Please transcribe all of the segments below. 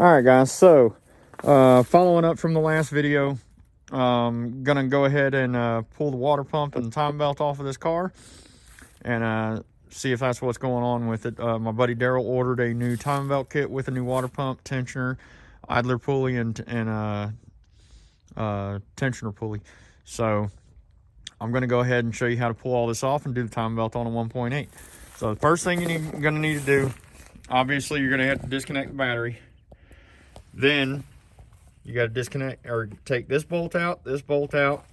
All right, guys, so following up from the last video, gonna go ahead and pull the water pump and the time belt off of this car and see if that's what's going on with it. My buddy Daryl ordered a new time belt kit with a new water pump, tensioner, idler pulley, and tensioner pulley. So I'm gonna go ahead and show you how to pull all this off and do the time belt on a 1.8. So the first thing you're gonna need to do, obviously, you're gonna have to disconnect the battery. Then you got to disconnect or take this bolt out, this bolt out.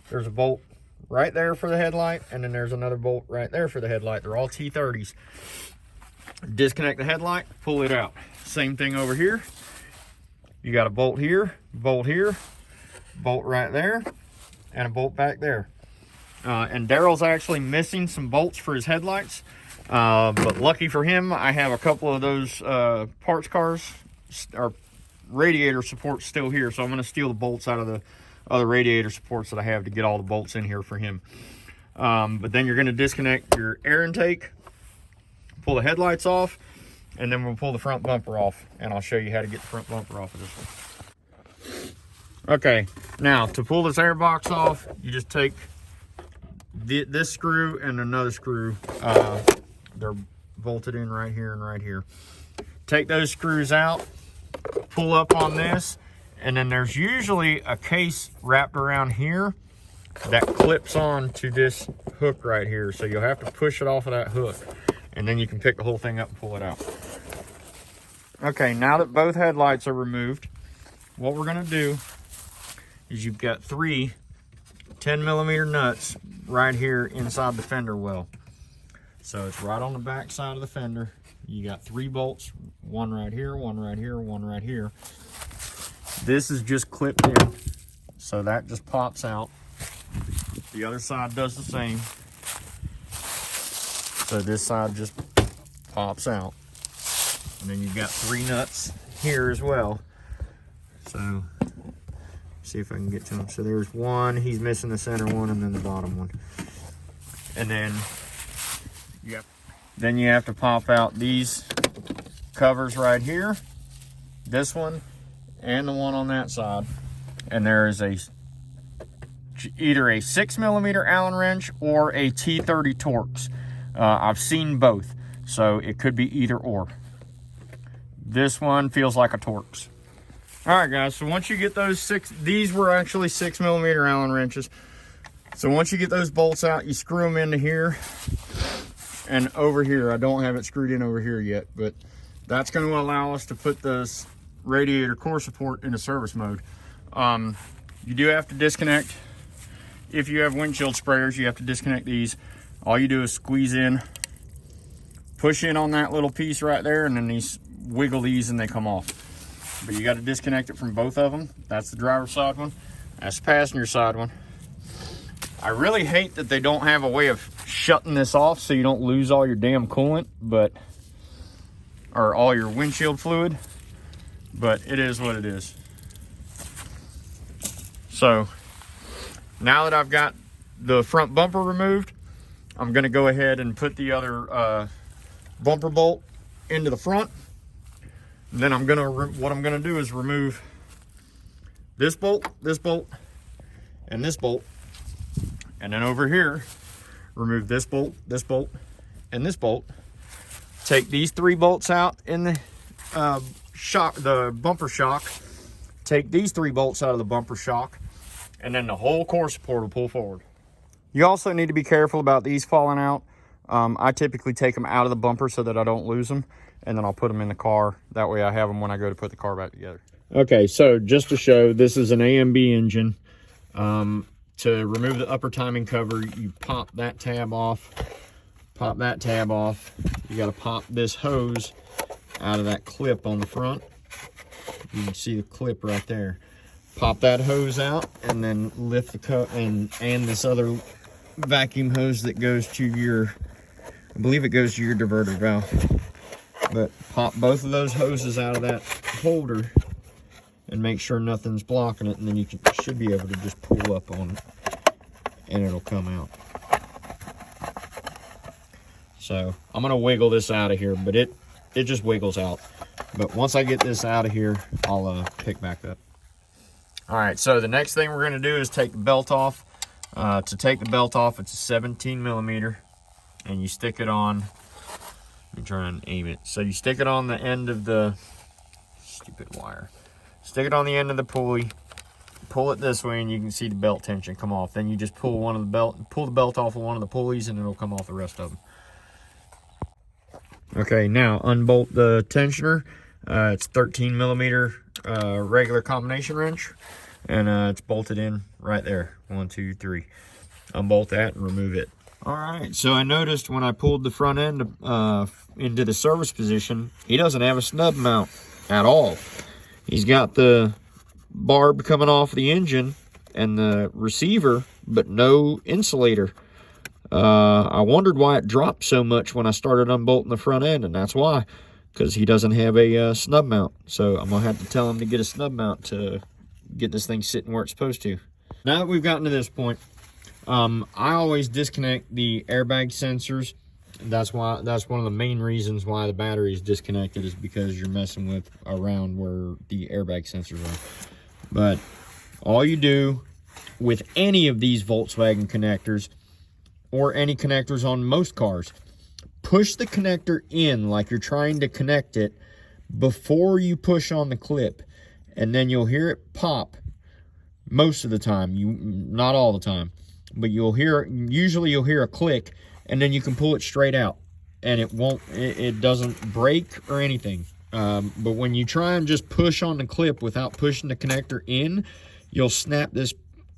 There's a bolt right there for the headlight, and then there's another bolt right there for the headlight. They're all T30s. Disconnect the headlight, pull it out. Same thing over here. You got a bolt here, bolt right there, and a bolt back there. And Daryl's actually missing some bolts for his headlights, but lucky for him, I have a couple of those parts cars or radiator supports still here, so I'm going to steal the bolts out of the other radiator supports that I have to get all the bolts in here for him. But then you're going to disconnect your air intake, pull the headlights off, and then we'll pull the front bumper off, and I'll show you how to get the front bumper off of this one. Okay, now to pull this air box off, you just take this screw and another screw. They're bolted in right here and right here. Take those screws out, pull up on this, and then there's usually a case wrapped around here that clips on to this hook right here. So you'll have to push it off of that hook, and then you can pick the whole thing up and pull it out. Okay, now that both headlights are removed, what we're gonna do is you've got three 10mm nuts right here inside the fender well. So it's right on the back side of the fender. You got 3 bolts, one right here, one right here, one right here. This is just clipped in, so that just pops out. The other side does the same. So this side just pops out. And then you've got 3 nuts here as well. So, see if I can get to them. So there's one, he's missing the center one, and then the bottom one. And then, yep. Then you have to pop out these covers right here, this one, and the one on that side. And there is either a 6mm Allen wrench or a T30 Torx. I've seen both, so it could be either or. This one feels like a Torx. All right, guys, so once you get those these were actually 6mm Allen wrenches. So once you get those bolts out, you screw them into here. And over here, I don't have it screwed in over here yet, but that's going to allow us to put this radiator core support into service mode. You do have to disconnect. If you have windshield sprayers, you have to disconnect these. All you do is squeeze in, push in on that little piece right there, and then these wiggle these and they come off. But you got to disconnect it from both of them. That's the driver's side one. That's the passenger side one. I really hate that they don't have a way of shutting this off so you don't lose all your damn coolant, or all your windshield fluid, but it is what it is. So now that I've got the front bumper removed, I'm going to go ahead and put the other bumper bolt into the front. And then what I'm going to do is remove this bolt, and this bolt. And then over here, remove this bolt, and this bolt. Take these 3 bolts out in the the bumper shock. Take these 3 bolts out of the bumper shock, and then the whole core support will pull forward. You also need to be careful about these falling out. I typically take them out of the bumper so that I don't lose them, and then I'll put them in the car. That way I have them when I go to put the car back together. Okay, so just to show, this is an AMB engine. To remove the upper timing cover, you pop that tab off, pop that tab off. You got to pop this hose out of that clip on the front. You can see the clip right there. Pop that hose out, and then lift the cup and this other vacuum hose that goes to your, I believe it goes to your diverter valve. But pop both of those hoses out of that holder and make sure nothing's blocking it, and then you should be able to just pull up on it and it'll come out. So I'm gonna wiggle this out of here, but it just wiggles out. But once I get this out of here, I'll pick back up. All right, so the next thing we're gonna do is take the belt off. To take the belt off, it's a 17 millimeter, and you stick it on, let me try and aim it. So you stick it on the end of the, stupid wire. Stick it on the end of the pulley, pull it this way, and you can see the belt tension come off. Then you just pull the belt off of one of the pulleys, and it'll come off the rest of them. Okay, now unbolt the tensioner. It's 13 millimeter regular combination wrench, and it's bolted in right there. 1, 2, 3. Unbolt that and remove it. All right, so I noticed when I pulled the front end into the service position, he doesn't have a snub mount at all. He's got the barb coming off the engine and the receiver, but no insulator. I wondered why it dropped so much when I started unbolting the front end, and that's why, because he doesn't have a snub mount. So I'm gonna have to tell him to get a snub mount to get this thing sitting where it's supposed to. Now that we've gotten to this point, I always disconnect the airbag sensors. That's one of the main reasons why the battery is disconnected, is because you're messing with around where the airbag sensors are. But all you do with any of these Volkswagen connectors, or any connectors on most cars, push the connector in like you're trying to connect it before you push on the clip, and then you'll hear it pop most of the time. Not all the time, but usually you'll hear a click, and then you can pull it straight out, and it doesn't break or anything. But when you try and just push on the clip without pushing the connector in, you'll snap this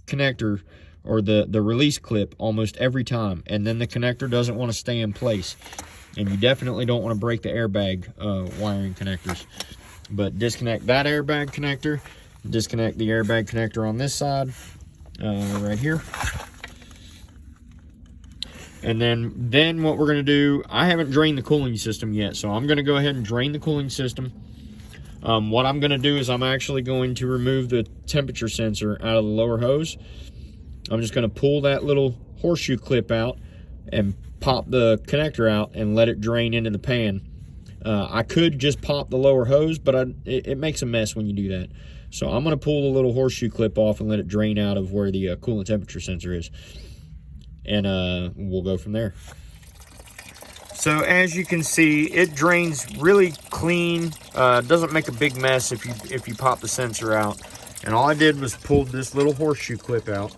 connector or the release clip almost every time, and then the connector doesn't want to stay in place, and you definitely don't want to break the airbag wiring connectors. But disconnect that airbag connector, disconnect the airbag connector on this side right here. And then what we're going to do, I haven't drained the cooling system yet, so I'm going to go ahead and drain the cooling system. What I'm going to do is I'm actually going to remove the temperature sensor out of the lower hose. I'm just going to pull that little horseshoe clip out and pop the connector out and let it drain into the pan. I could just pop the lower hose, but it makes a mess when you do that. So I'm going to pull the little horseshoe clip off and let it drain out of where the coolant temperature sensor is. And we'll go from there. So as you can see, it drains really clean. Doesn't make a big mess if you pop the sensor out. And all I did was pull this little horseshoe clip out,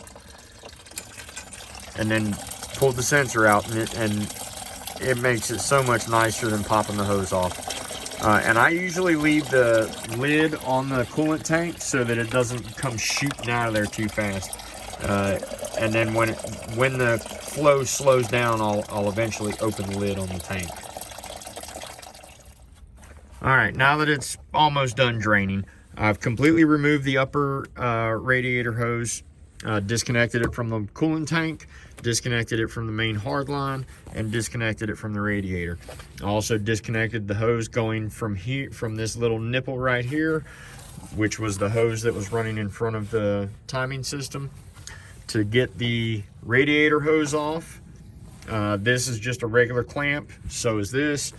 and then pulled the sensor out, and it makes it so much nicer than popping the hose off. And I usually leave the lid on the coolant tank so that it doesn't come shooting out of there too fast. And then when the flow slows down, I'll eventually open the lid on the tank. All right, now that it's almost done draining, I've completely removed the upper radiator hose, disconnected it from the coolant tank, disconnected it from the main hard line, and disconnected it from the radiator. I also disconnected the hose going from this little nipple right here, which was the hose that was running in front of the timing system. To get the radiator hose off, this is just a regular clamp. So is this.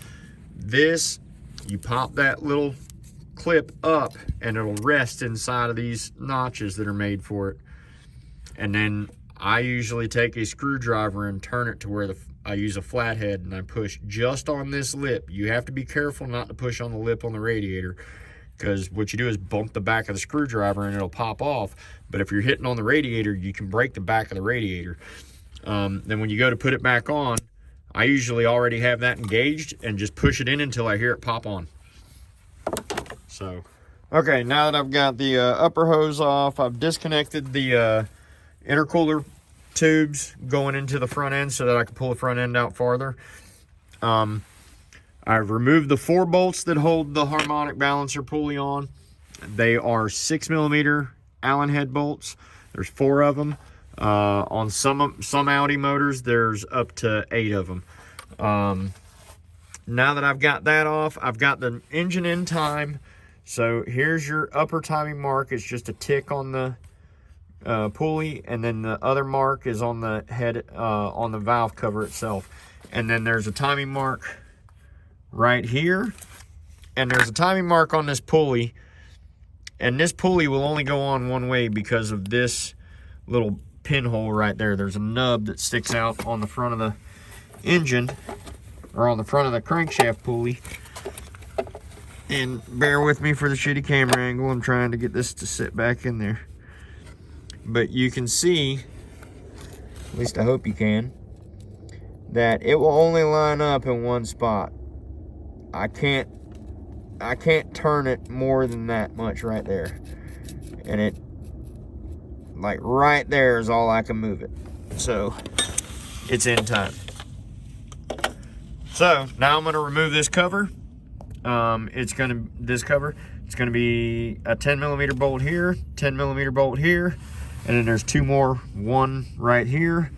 You pop that little clip up and it'll rest inside of these notches that are made for it. And then I usually take a screwdriver and turn it to where I use a flathead, and I push just on this lip. You have to be careful not to push on the lip on the radiator, because what you do is bump the back of the screwdriver and it'll pop off. But if you're hitting on the radiator, you can break the back of the radiator. Then when you go to put it back on, I usually already have that engaged and just push it in until I hear it pop on. So, okay, now that I've got the upper hose off, I've disconnected the intercooler tubes going into the front end so that I can pull the front end out farther. I've removed the 4 bolts that hold the harmonic balancer pulley on. They are 6 millimeter Allen head bolts. There's 4 of them. On some Audi motors, there's up to 8 of them. Now that I've got that off, I've got the engine in time. So here's your upper timing mark. It's just a tick on the pulley, and then the other mark is on the head, on the valve cover itself. And then there's a timing mark right here, and there's a timing mark on this pulley, and this pulley will only go on one way because of this little pinhole right there. There's a nub that sticks out on the front of the engine, or on the front of the crankshaft pulley. And bear with me for the shitty camera angle. I'm trying to get this to sit back in there. But you can see, at least I hope you can, that it will only line up in one spot. I can't turn it more than that much right there. And it, like right there is all I can move it. So it's in time. So now I'm gonna remove this cover. It's gonna be a 10mm bolt here, 10mm bolt here, and then there's two more, one right here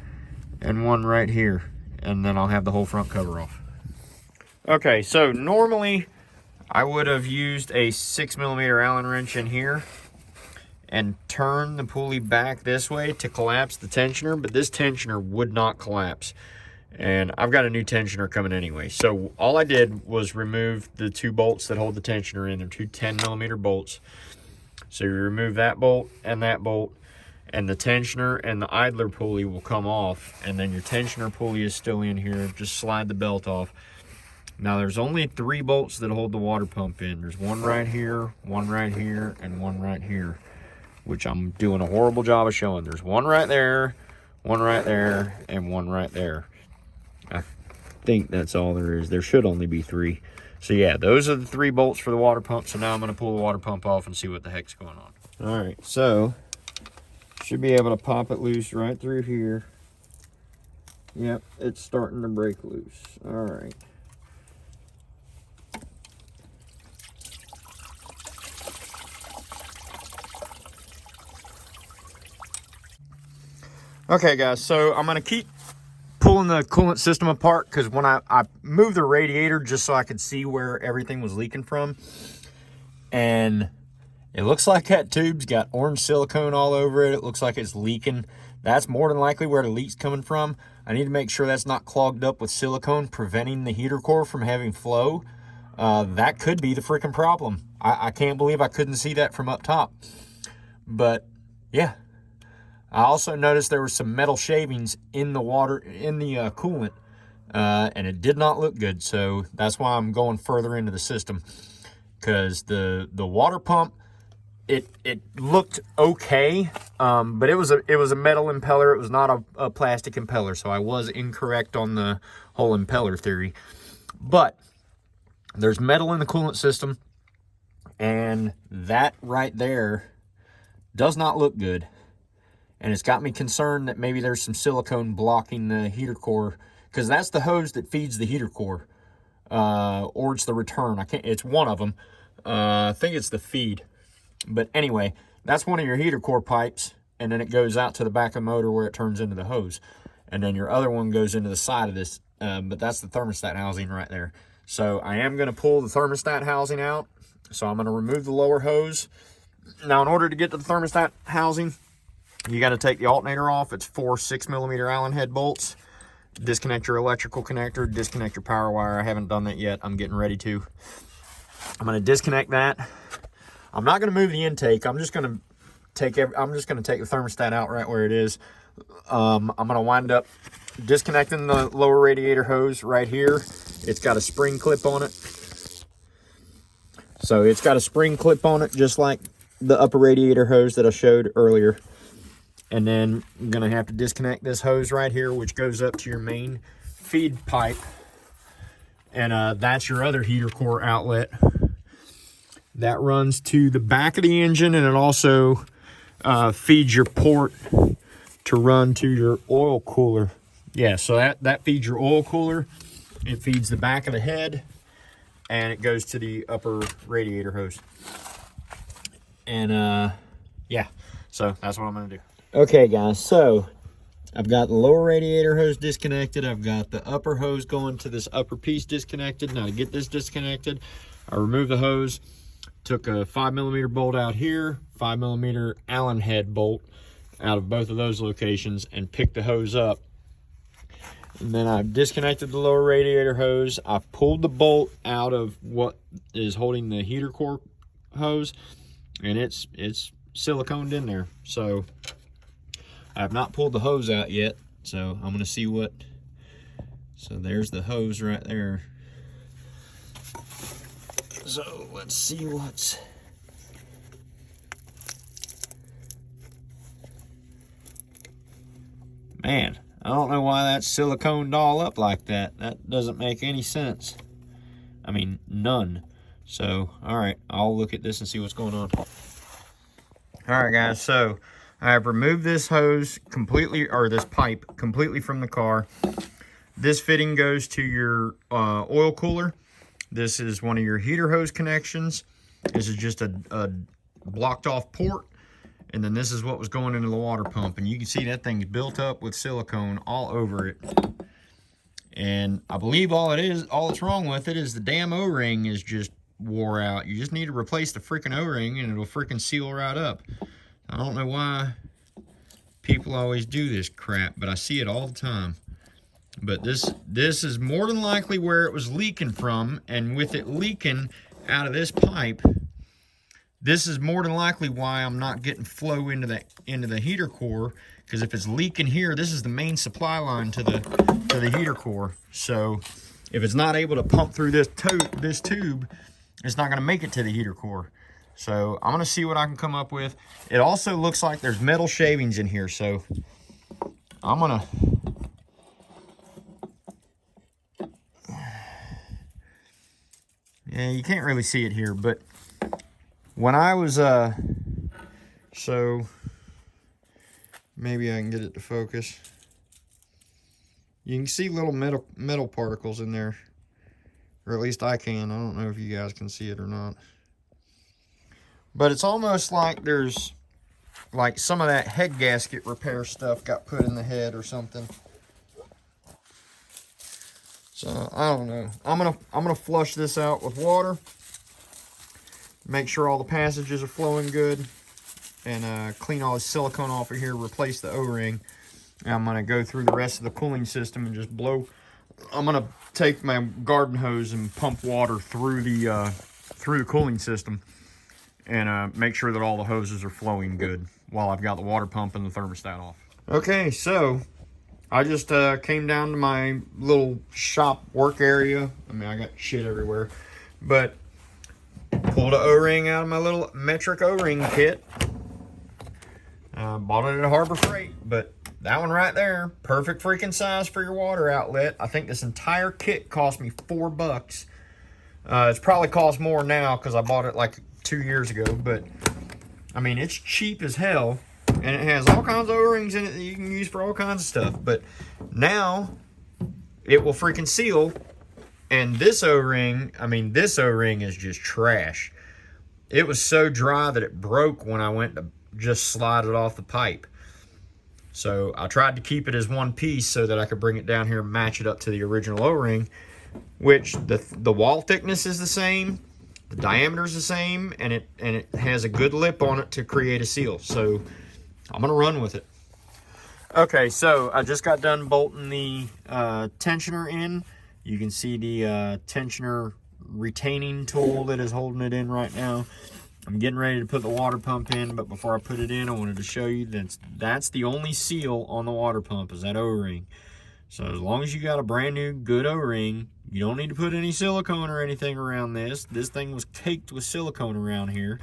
and one right here, and then I'll have the whole front cover off. Okay, so normally I would have used a 6mm Allen wrench in here and turn the pulley back this way to collapse the tensioner, but this tensioner would not collapse. And I've got a new tensioner coming anyway. So all I did was remove the two bolts that hold the tensioner in. They're two 10mm bolts. So you remove that bolt, and the tensioner and the idler pulley will come off, and then your tensioner pulley is still in here. Just slide the belt off. Now there's only 3 bolts that hold the water pump in. There's one right here, and one right here, which I'm doing a horrible job of showing. There's one right there, and one right there. I think that's all there is. There should only be 3. So yeah, those are the 3 bolts for the water pump. So now I'm going to pull the water pump off and see what the heck's going on. All right, so should be able to pop it loose right through here. Yep, it's starting to break loose. All right. Okay guys, so I'm gonna keep pulling the coolant system apart, because when I moved the radiator just so I could see where everything was leaking from, and it looks like that tube's got orange silicone all over it. It looks like it's leaking. That's more than likely where the leak's coming from. I need to make sure that's not clogged up with silicone, preventing the heater core from having flow. That could be the freaking problem. I can't believe I couldn't see that from up top. But yeah. I also noticed there were some metal shavings in the water, in the coolant, and it did not look good. So that's why I'm going further into the system, because the water pump, it looked okay, but it was a metal impeller. It was not a plastic impeller, so I was incorrect on the whole impeller theory. But there's metal in the coolant system, and that right there does not look good. And it's got me concerned that maybe there's some silicone blocking the heater core, because that's the hose that feeds the heater core, or it's the return. It's one of them. I think it's the feed. But anyway, that's one of your heater core pipes, and then it goes out to the back of the motor where it turns into the hose. And then your other one goes into the side of this, but that's the thermostat housing right there. So I am going to pull the thermostat housing out. So I'm going to remove the lower hose. Now, in order to get to the thermostat housing, you got to take the alternator off. It's 4 6mm Allen head bolts. Disconnect your electrical connector, disconnect your power wire. I haven't done that yet. I'm getting ready to. I'm going to disconnect that. I'm not going to move the intake. I'm just going to take the thermostat out right where it is. I'm going to wind up disconnecting the lower radiator hose right here. It's got a spring clip on it. So it's got a spring clip on it, just like the upper radiator hose that I showed earlier. And then I'm going to have to disconnect this hose right here, which goes up to your main feed pipe. And that's your other heater core outlet. That runs to the back of the engine, and it also feeds your port to run to your oil cooler. Yeah, so that feeds your oil cooler. It feeds the back of the head, and it goes to the upper radiator hose. And yeah, so that's what I'm going to do. Okay guys, so I've got the lower radiator hose disconnected. I've got the upper hose going to this upper piece disconnected. Now to get this disconnected, I removed the hose, took a 5mm bolt out here, 5mm Allen head bolt out of both of those locations, and picked the hose up. And then I've disconnected the lower radiator hose. I've pulled the bolt out of what is holding the heater core hose, and it's siliconed in there. So I have not pulled the hose out yet. So I'm gonna see what, so there's the hose right there. So let's see what's, man, I don't know why that's siliconed all up like that. That doesn't make any sense. I mean, none. So, all right, I'll look at this and see what's going on. All right, guys, so I have removed this hose completely, or this pipe completely from the car. This fitting goes to your oil cooler. This is one of your heater hose connections. This is just a blocked off port. And then this is what was going into the water pump. And you can see that thing's built up with silicone all over it. And I believe all it's wrong with it is the damn O-ring is just wore out. You just need to replace the freaking O-ring and it'll freaking seal right up. I don't know why people always do this crap, but I see it all the time. But this is more than likely where it was leaking from, and with it leaking out of this pipe, this is more than likely why I'm not getting flow into the heater core, because if it's leaking here, this is the main supply line to the heater core. So if it's not able to pump through this tube, it's not going to make it to the heater core. So I'm going to see what I can come up with. It also looks like there's metal shavings in here, so I'm going to... Yeah, you can't really see it here, but when I was, so maybe I can get it to focus. You can see little metal particles in there, or at least I can. I don't know if you guys can see it or not. But it's almost like there's, like some of that head gasket repair stuff got put in the head or something. So I don't know. I'm gonna flush this out with water. Make sure all the passages are flowing good, and clean all the silicone off of here. Replace the O-ring. And I'm gonna go through the rest of the cooling system and just blow. I'm gonna take my garden hose and pump water through the cooling system, and make sure that all the hoses are flowing good while I've got the water pump and the thermostat off. Okay, so I just came down to my little shop work area. I mean, I got shit everywhere, but pulled an O-ring out of my little metric O-ring kit. Bought it at Harbor Freight, but that one right there, perfect freaking size for your water outlet. I think this entire kit cost me $4. It's probably cost more now because I bought it like 2 years ago, but I mean, it's cheap as hell. And it has all kinds of O-rings in it that you can use for all kinds of stuff. But now it will freaking seal. And this O-ring, I mean, this O-ring is just trash. It was so dry that it broke when I went to just slide it off the pipe. So I tried to keep it as one piece so that I could bring it down here and match it up to the original O-ring, which the wall thickness is the same, the diameter is the same, and it has a good lip on it to create a seal. So I'm gonna run with it. Okay, so I just got done bolting the tensioner in. You can see the tensioner retaining tool that is holding it in right now. I'm getting ready to put the water pump in, but before I put it in, I wanted to show you that's the only seal on the water pump is that O-ring. So as long as you got a brand new good O-ring, you don't need to put any silicone or anything around this. This thing was caked with silicone around here,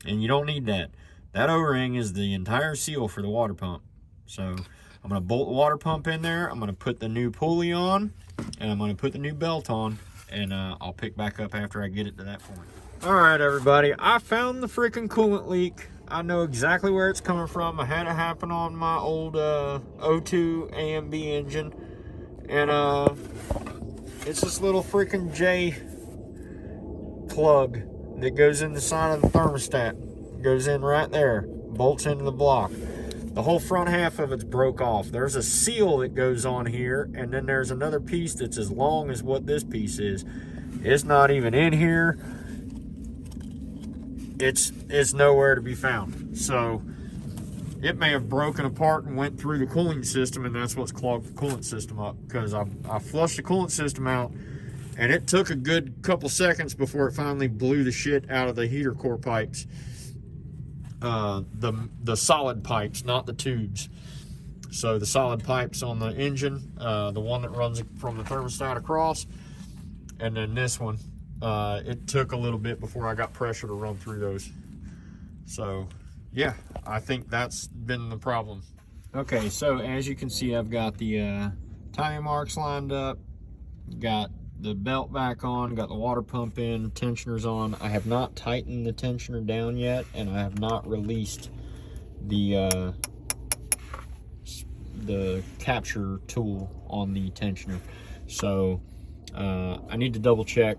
and you don't need that. That O-ring is the entire seal for the water pump. So I'm going to bolt the water pump in there. I'm going to put the new pulley on, and I'm going to put the new belt on, and I'll pick back up after I get it to that point. All right, everybody. I found the freaking coolant leak. I know exactly where it's coming from. I had it happen on my old O2 AMB engine. And it's this little freaking J plug that goes in the side of the thermostat. Goes in right there, bolts into the block. The whole front half of it's broke off. There's a seal that goes on here, and then there's another piece that's as long as what this piece is. It's not even in here. It's nowhere to be found. So it may have broken apart and went through the cooling system, and that's what's clogged the coolant system up, because I flushed the coolant system out, and it took a good couple seconds before it finally blew the shit out of the heater core pipes. The solid pipes, not the tubes. So the solid pipes on the engine, the one that runs from the thermostat across, and then this one, it took a little bit before I got pressure to run through those. So yeah, I think that's been the problem. Okay, so as you can see, I've got the timing marks lined up, got the belt back on, got the water pump in, tensioner's on. I have not tightened the tensioner down yet, and I have not released the capture tool on the tensioner. So I need to double check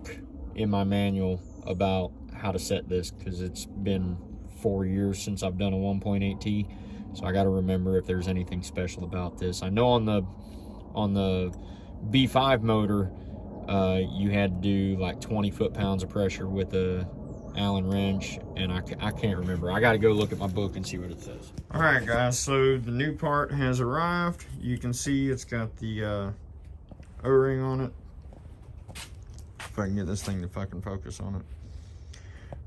in my manual about how to set this, because it's been 4 years since I've done a 1.8T, so I got to remember if there's anything special about this. I know on the B5 motor, you had to do like 20 foot-pounds of pressure with a Allen wrench, and I can't remember. I got to go look at my book and see what it says. All right, guys, so the new part has arrived. You can see it's got the O-ring on it. If I can get this thing to fucking focus on it.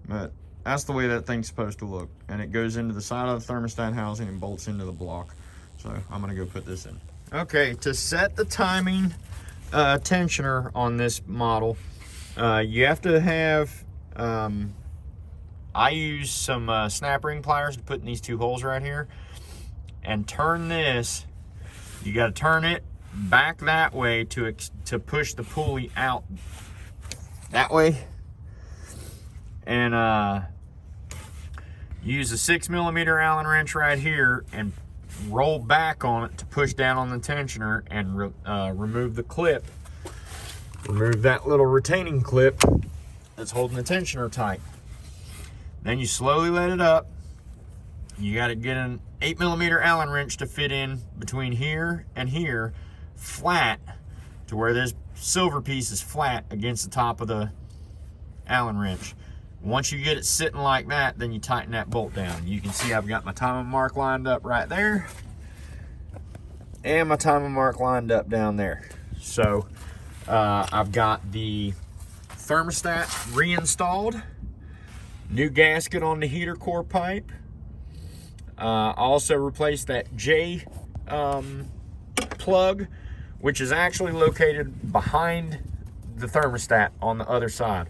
But that's the way that thing's supposed to look, and it goes into the side of the thermostat housing and bolts into the block. So I'm gonna go put this in. Okay, to set the timing tensioner on this model, you have to have, I use some snap ring pliers to put in these two holes right here, and turn this. You got to turn it back that way to push the pulley out that way, and use a 6mm Allen wrench right here and roll back on it to push down on the tensioner and remove the clip. Remove that little retaining clip that's holding the tensioner tight. Then you slowly let it up. You got to get an 8mm Allen wrench to fit in between here and here, flat, to where this silver piece is flat against the top of the Allen wrench. Once you get it sitting like that, then you tighten that bolt down. You can see I've got my timing mark lined up right there, and my timing mark lined up down there. So I've got the thermostat reinstalled, new gasket on the heater core pipe. I also replaced that J plug, which is actually located behind the thermostat on the other side.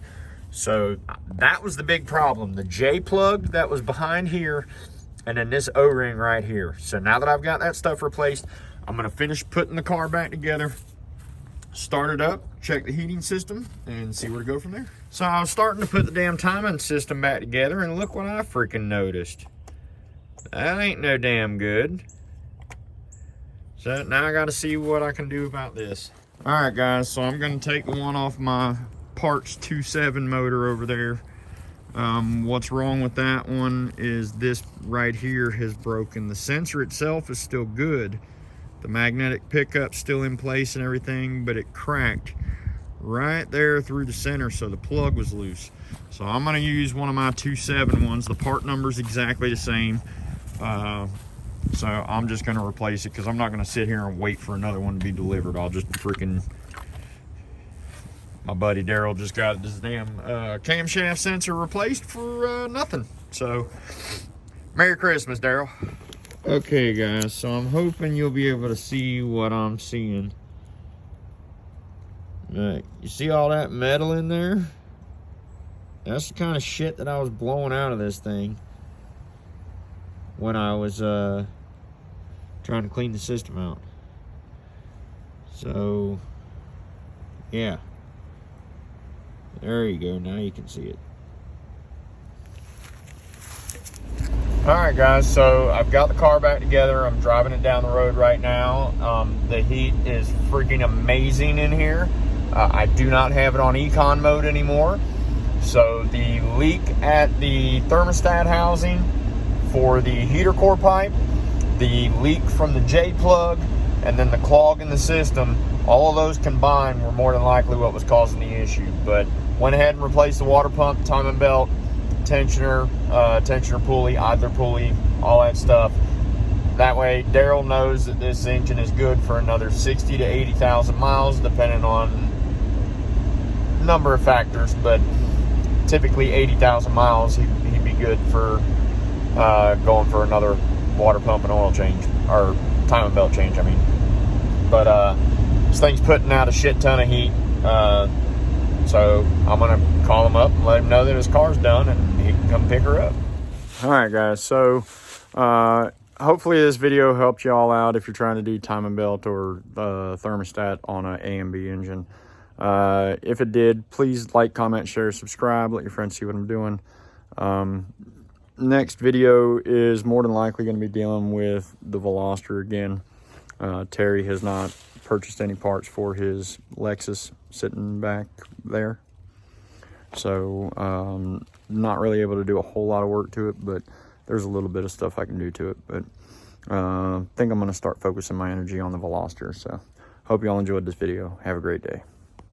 So that was the big problem, the J plug that was behind here, and then this O-ring right here. So now that I've got that stuff replaced, I'm gonna finish putting the car back together, start it up, check the heating system, and see where to go from there. So I was starting to put the damn timing system back together, and look what I freaking noticed. That ain't no damn good. So now I gotta see what I can do about this. All right, guys, so I'm gonna take the one off my parts 2.7 motor over there. What's wrong with that one is this right here has broken. The sensor itself is still good. The magnetic pickup's still in place and everything, but it cracked right there through the center, so the plug was loose. So I'm gonna use one of my 2.7 ones. The part number's exactly the same. So I'm just gonna replace it, because I'm not gonna sit here and wait for another one to be delivered. I'll just freaking, my buddy Daryl just got this damn camshaft sensor replaced for nothing. So Merry Christmas, Daryl. Okay, guys, so I'm hoping you'll be able to see what I'm seeing. You see all that metal in there? That's the kind of shit that I was blowing out of this thing when I was trying to clean the system out. So yeah, there you go. Now you can see it. All right, guys, so I've got the car back together. I'm driving it down the road right now. The heat is freaking amazing in here. I do not have it on econ mode anymore. So the leak at the thermostat housing for the heater core pipe, the leak from the J plug, and then the clog in the system, all of those combined were more than likely what was causing the issue. But went ahead and replaced the water pump, timing belt, tensioner, tensioner pulley, idler pulley, all that stuff. That way Daryl knows that this engine is good for another 60 to 80,000 miles, depending on a number of factors, but typically 80,000 miles he'd be good for going for another water pump and oil change, or timing belt change, I mean. But this thing's putting out a shit ton of heat, so I'm gonna call him up and let him know that his car's done and he can come pick her up. All right, guys, so hopefully this video helped you all out if you're trying to do timing belt or thermostat on an A and B engine. If it did, please like, comment, share, subscribe, let your friends see what I'm doing. Next video is more than likely going to be dealing with the Veloster again. Terry has not purchased any parts for his Lexus sitting back there, so not really able to do a whole lot of work to it, but there's a little bit of stuff I can do to it. But I think I'm going to start focusing my energy on the Veloster. So hope you all enjoyed this video. Have a great day.